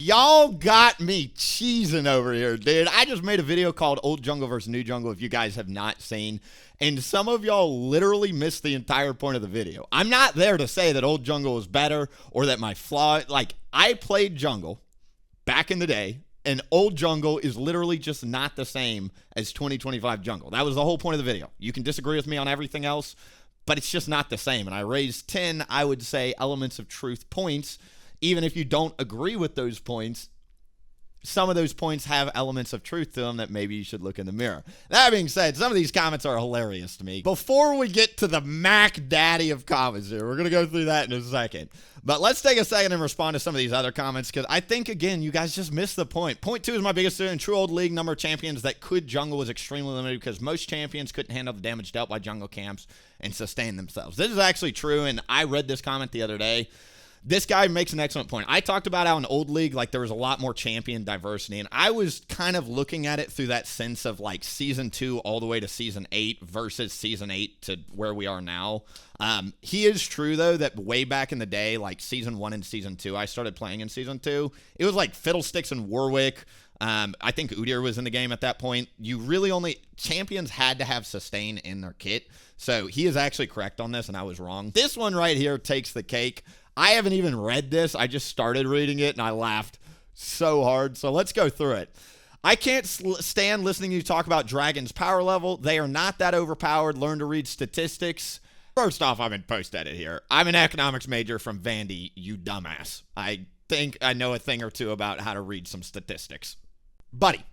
Y'all got me cheesing over here, dude. I just made a video called Old Jungle versus New Jungle, if you guys have not seen. And some of y'all literally missed the entire point of the video. I'm not there to say that Old Jungle is better or that my flaw... Like, I played Jungle back in the day, and Old Jungle is literally just not the same as 2025 Jungle. That was the whole point of the video. You can disagree with me on everything else, but it's just not the same. And I raised 10, I would say, elements of truth points. Even if you don't agree with those points, some of those points have elements of truth to them that maybe you should look in the mirror. That being said, some of these comments are hilarious to me. Before we get to the Mac Daddy of comments here, we're going to go through that in a second. But let's take a second and respond to some of these other comments, because I think, again, you guys just missed the point. Point 2 is my biggest student. True old league number of champions that could jungle was extremely limited because most champions couldn't handle the damage dealt by jungle camps and sustain themselves. This is actually true, and I read this comment the other day. This guy makes an excellent point. I talked about how in old league, like, there was a lot more champion diversity, and I was kind of looking at it through that sense of, like, season 2 all the way to season 8 versus season 8 to where we are now. He is true, though, that way back in the day, like season 1 and season 2, I started playing in season 2. It was like Fiddlesticks and Warwick. I think Udyr was in the game at that point. You really only... Champions had to have sustain in their kit. So he is actually correct on this, and I was wrong. This one right here takes the cake. I haven't even read this. I just started reading it, and I laughed so hard. So let's go through it. I can't stand listening to you talk about Dragon's power level. They are not that overpowered. Learn to read statistics. First off, I'm in post-edit here. I'm an economics major from Vandy, you dumbass. I think I know a thing or two about how to read some statistics. Buddy,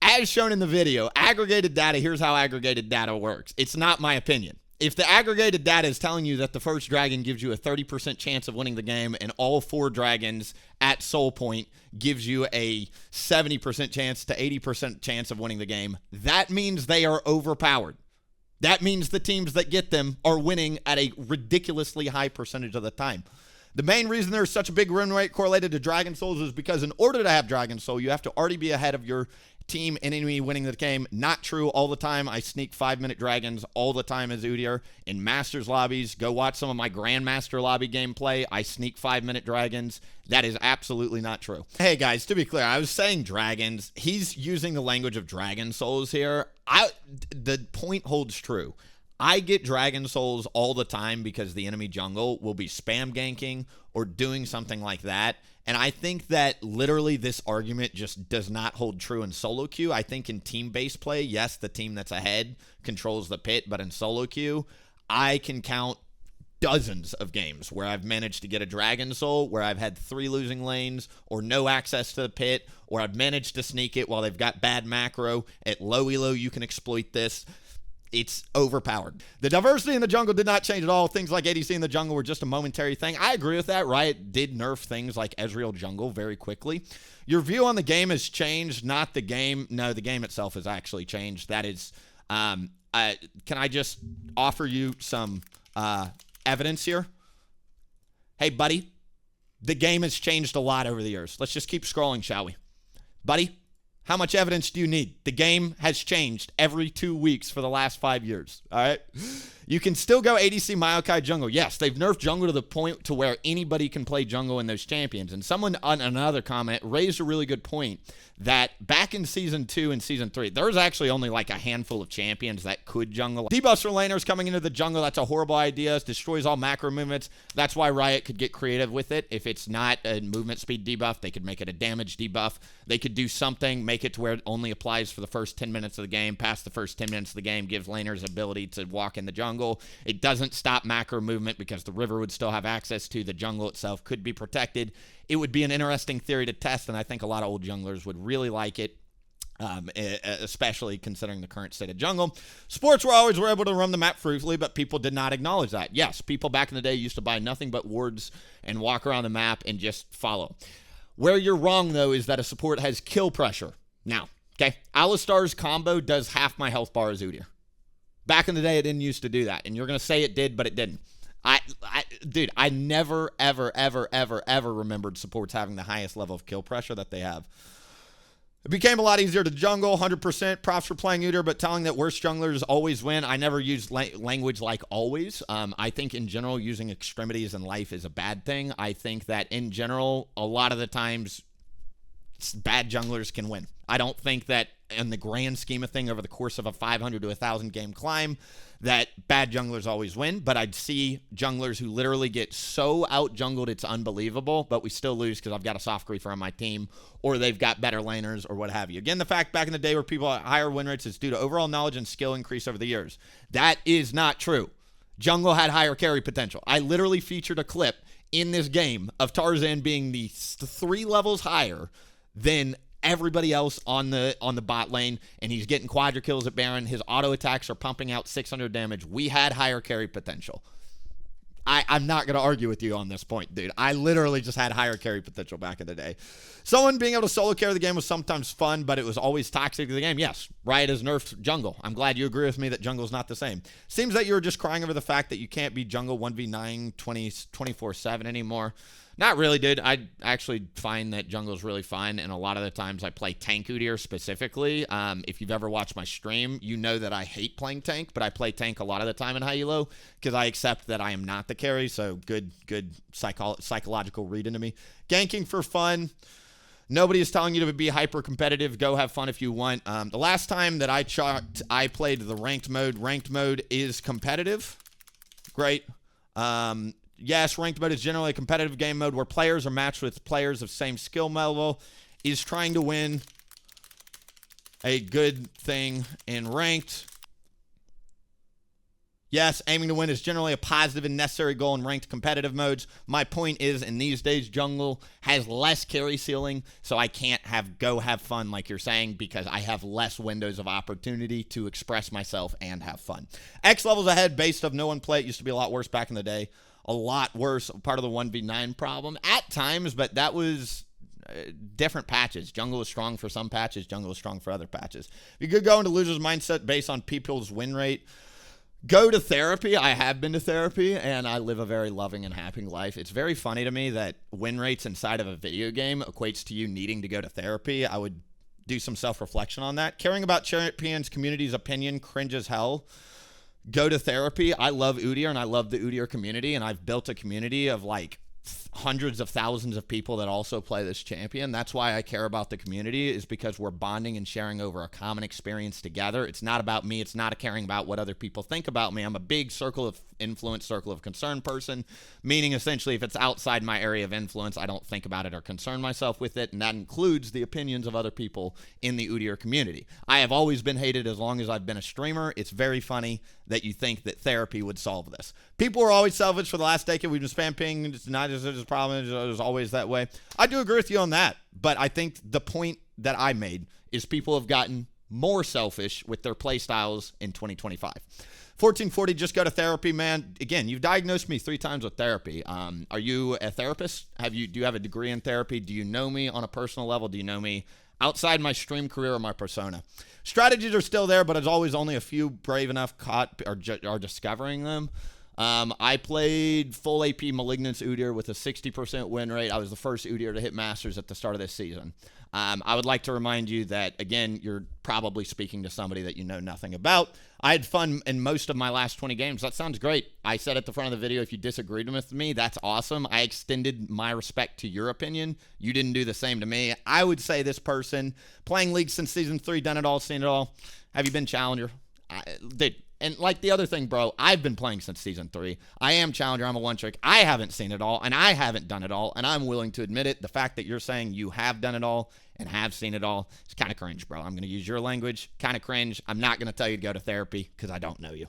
as shown in the video, aggregated data, here's how aggregated data works. It's not my opinion. If the aggregated data is telling you that the first dragon gives you a 30% chance of winning the game and all 4 dragons at soul point gives you a 70% chance to 80% chance of winning the game, that means they are overpowered. That means the teams that get them are winning at a ridiculously high percentage of the time. The main reason there's such a big win rate correlated to Dragon Souls is because in order to have Dragon Soul, you have to already be ahead of your team and enemy winning the game. Not true all the time. I sneak 5-minute dragons all the time as Udyr. In Masters lobbies, go watch some of my Grandmaster lobby gameplay. I sneak 5-minute dragons. That is absolutely not true. Hey guys, to be clear, I was saying dragons. He's using the language of Dragon Souls here. The point holds true. I get Dragon Souls all the time because the enemy jungle will be spam ganking or doing something like that. And I think that literally this argument just does not hold true in solo queue. I think in team-based play, yes, the team that's ahead controls the pit, but in solo queue, I can count dozens of games where I've managed to get a Dragon Soul, where I've had 3 losing lanes or no access to the pit, or I've managed to sneak it while they've got bad macro. At low elo, you can exploit this. It's overpowered. The diversity in the jungle did not change at all. Things like ADC in the jungle were just a momentary thing. I agree with that. Riot did nerf things like Ezreal jungle very quickly. Your view on the game has changed, not the game. No, the game itself has actually changed. That is, can I just offer you some evidence here? Hey, buddy, the game has changed a lot over the years. Let's just keep scrolling, shall we? Buddy? How much evidence do you need? The game has changed every 2 weeks for the last 5 years, all right? You can still go ADC Maokai jungle. Yes, they've nerfed jungle to the point to where anybody can play jungle in those champions. And someone on another comment raised a really good point that back in Season 2 and Season 3, there was actually only like a handful of champions that could jungle. Debuffs for laners coming into the jungle, that's a horrible idea. It destroys all macro movements. That's why Riot could get creative with it. If it's not a movement speed debuff, they could make it a damage debuff. They could do something, make it to where it only applies for the first 10 minutes of the game. Past the first 10 minutes of the game, gives laners ability to walk in the jungle. It doesn't stop macro movement because the river would still have access to the jungle itself, could be protected. It would be an interesting theory to test, and I think a lot of old junglers would really like it, especially considering the current state of jungle. Sports were able to run the map fruitfully, but people did not acknowledge that. Yes, people back in the day used to buy nothing but wards and walk around the map and just follow. Where you're wrong, though, is that a support has kill pressure. Now, okay, Alistar's combo does half my health bar as Udyr. Back in the day, it didn't used to do that. And you're going to say it did, but it didn't. Dude, I never, ever, ever, ever, ever remembered supports having the highest level of kill pressure that they have. It became a lot easier to jungle, 100%. Props for playing Udyr, but telling that worst junglers always win. I never used language like always. I think in general, using extremities in life is a bad thing. I think that in general, a lot of the times, bad junglers can win. I don't think that in the grand scheme of thing over the course of a 500 to 1,000 game climb that bad junglers always win, but I'd see junglers who literally get so out-jungled it's unbelievable, but we still lose because I've got a soft griefer on my team, or they've got better laners, or what have you. Again, the fact back in the day where people had higher win rates is due to overall knowledge and skill increase over the years. That is not true. Jungle had higher carry potential. I literally featured a clip in this game of Tarzan being the 3 levels higher than everybody else on the bot lane, and he's getting quadra kills at Baron. His auto attacks are pumping out 600 damage. We had higher carry potential. I'm not going to argue with you on this point, dude. I literally just had higher carry potential back in the day. Someone being able to solo carry the game was sometimes fun, but it was always toxic to the game. Yes, Riot has nerfed jungle. I'm glad you agree with me that jungle's not the same. Seems that you're just crying over the fact that you can't be jungle 1v9 24/7 anymore. Not really, dude. I actually find that jungle is really fun, and a lot of the times I play tank Udyr specifically. If you've ever watched my stream, you know that I hate playing tank, but I play tank a lot of the time in high elo because I accept that I am not the carry, so good psychological read into me. Ganking for fun. Nobody is telling you to be hyper-competitive. Go have fun if you want. The last time that I played the ranked mode is competitive. Great. Yes, ranked mode is generally a competitive game mode where players are matched with players of same skill level. Is trying to win a good thing in ranked. Yes, aiming to win is generally a positive and necessary goal in ranked competitive modes. My point is, in these days, jungle has less carry ceiling, so I can't go have fun like you're saying because I have less windows of opportunity to express myself and have fun. X levels ahead based of no one play. It used to be a lot worse back in the day. A lot worse, part of the 1v9 problem at times, but that was different patches. Jungle was strong for some patches. Jungle was strong for other patches. You could go into loser's mindset based on people's win rate. Go to therapy. I have been to therapy, and I live a very loving and happy life. It's very funny to me that win rates inside of a video game equates to you needing to go to therapy. I would do some self-reflection on that. Caring about champions' community's opinion, cringe as hell. Go to therapy. I love Udyr, and I love the Udyr community, and I've built a community of like hundreds of thousands of people that also play this champion. That's why I care about the community, is because we're bonding and sharing over a common experience together. It's not about me. It's not caring about what other people think about me. I'm a big circle of influence, circle of concern person, meaning essentially if it's outside my area of influence, I don't think about it or concern myself with it, and that includes the opinions of other people in the Udyr community. I have always been hated as long as I've been a streamer. It's very funny that you think that therapy would solve this. People are always selfish for the last decade. We've been spamming. It's not just a problem. It was always that way. I do agree with you on that, but I think the point that I made is people have gotten more selfish with their play styles in 2025. 1440, just go to therapy, man. Again, you've diagnosed me 3 times with therapy. Are you a therapist? Do you have a degree in therapy? Do you know me on a personal level? Do you know me outside my stream career or my persona? Strategies are still there, but as always, only a few brave enough caught are discovering them. I played full AP Malignance Udyr with a 60% win rate. I was the first Udyr to hit Masters at the start of this season. I would like to remind you that, again, you're probably speaking to somebody that you know nothing about. I had fun in most of my last 20 games. That sounds great. I said at the front of the video, if you disagreed with me, that's awesome. I extended my respect to your opinion. You didn't do the same to me. I would say this person, playing League since Season 3, done it all, seen it all. Have you been Challenger? Dude. And like the other thing, bro, I've been playing since Season 3. I am Challenger. I'm a one-trick. I haven't seen it all, and I haven't done it all, and I'm willing to admit it. The fact that you're saying you have done it all and have seen it all is kind of cringe, bro. I'm going to use your language. Kind of cringe. I'm not going to tell you to go to therapy because I don't know you.